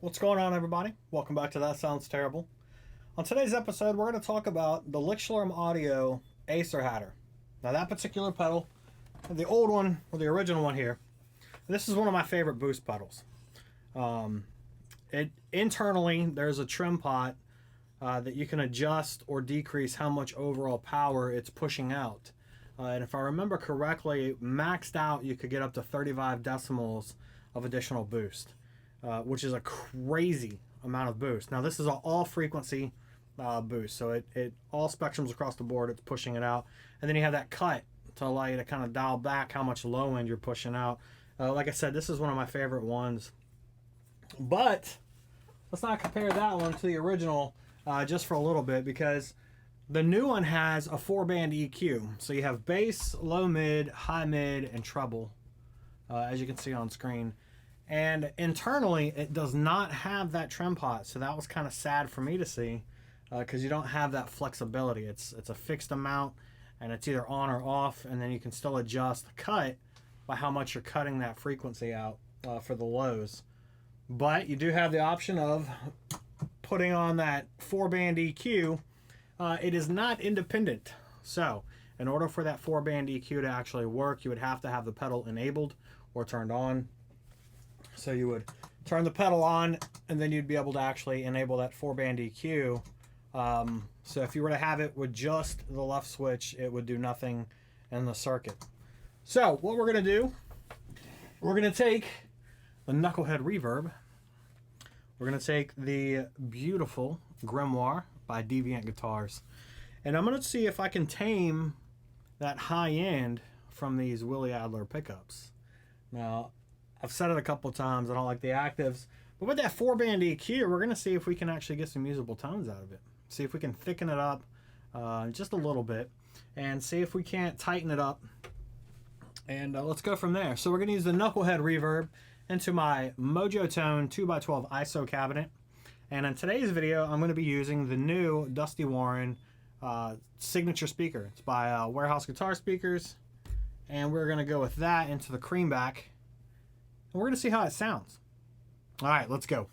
What's going on, everybody? Welcome back to That Sounds Terrible. On today's episode, we're going to talk about the Lichtlaerm Audio Aesahaettr. Now, that particular pedal, the old one, or the original one here, this is one of my favorite boost pedals. Internally, there's a trim pot that you can adjust or decrease how much overall power it's pushing out. And if I remember correctly, maxed out, you could get up to 35 decimals of additional boost. Which is a crazy amount of boost. Now, this is an all-frequency boost, so it all spectrums across the board, it's pushing it out. And then you have that cut to allow you to kind of dial back how much low end you're pushing out. Like I said, this is one of my favorite ones. But let's not compare that one to the original just for a little bit, because the new one has a 4-band EQ. So you have bass, low mid, high mid, and treble, as you can see on screen. And internally, it does not have that trim pot, so that was kind of sad for me to see, because you don't have that flexibility. It's a fixed amount, and it's either on or off, and then you can still adjust the cut by how much you're cutting that frequency out for the lows. But you do have the option of putting on that 4-band EQ. It is not independent, so in order for that 4-band EQ to actually work, you would have to have the pedal enabled or turned on. So you would turn the pedal on, and then you'd be able to actually enable that 4-band EQ. So if you were to have it with just the left switch, it would do nothing in the circuit. So what we're going to do, we're going to take the Knucklehead Reverb. We're going to take the beautiful Grimoire by Deviant Guitars. And I'm going to see if I can tame that high end from these Willie Adler pickups. Now, I've said it a couple times, I don't like the actives, but with that 4-band EQ, we're going to see if we can actually get some usable tones out of it. See if we can thicken it up just a little bit, and see if we can't tighten it up, and let's go from there. So we're going to use the Knucklehead Reverb into my Mojo Tone 2x12 ISO cabinet, and in today's video, I'm going to be using the new Dusty Warren signature speaker. It's by Warehouse Guitar Speakers, and we're going to go with that into the Creamback. We're going to see how it sounds. All right, let's go.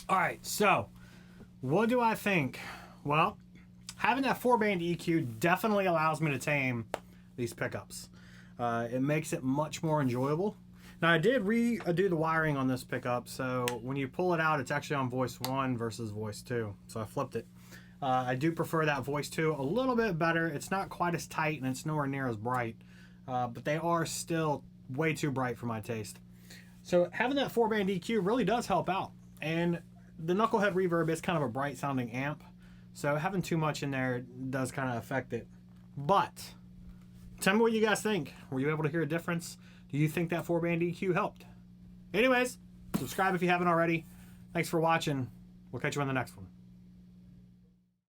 All right, so what do I think? Well, having that 4-band EQ definitely allows me to tame these pickups. It makes it much more enjoyable. Now, I did redo the wiring on this pickup, so when you pull it out, it's actually on voice 1 versus voice 2. So I flipped it. I do prefer that voice 2 a little bit better. It's not quite as tight and it's nowhere near as bright, but they are still way too bright for my taste. So having that 4-band EQ really does help out. And the Knucklehead Reverb is kind of a bright sounding amp, so having too much in there does kind of affect it. But tell me what you guys think. Were you able to hear a difference? Do you think that 4-band EQ helped? Anyways, subscribe if you haven't already. Thanks for watching. We'll catch you on the next one.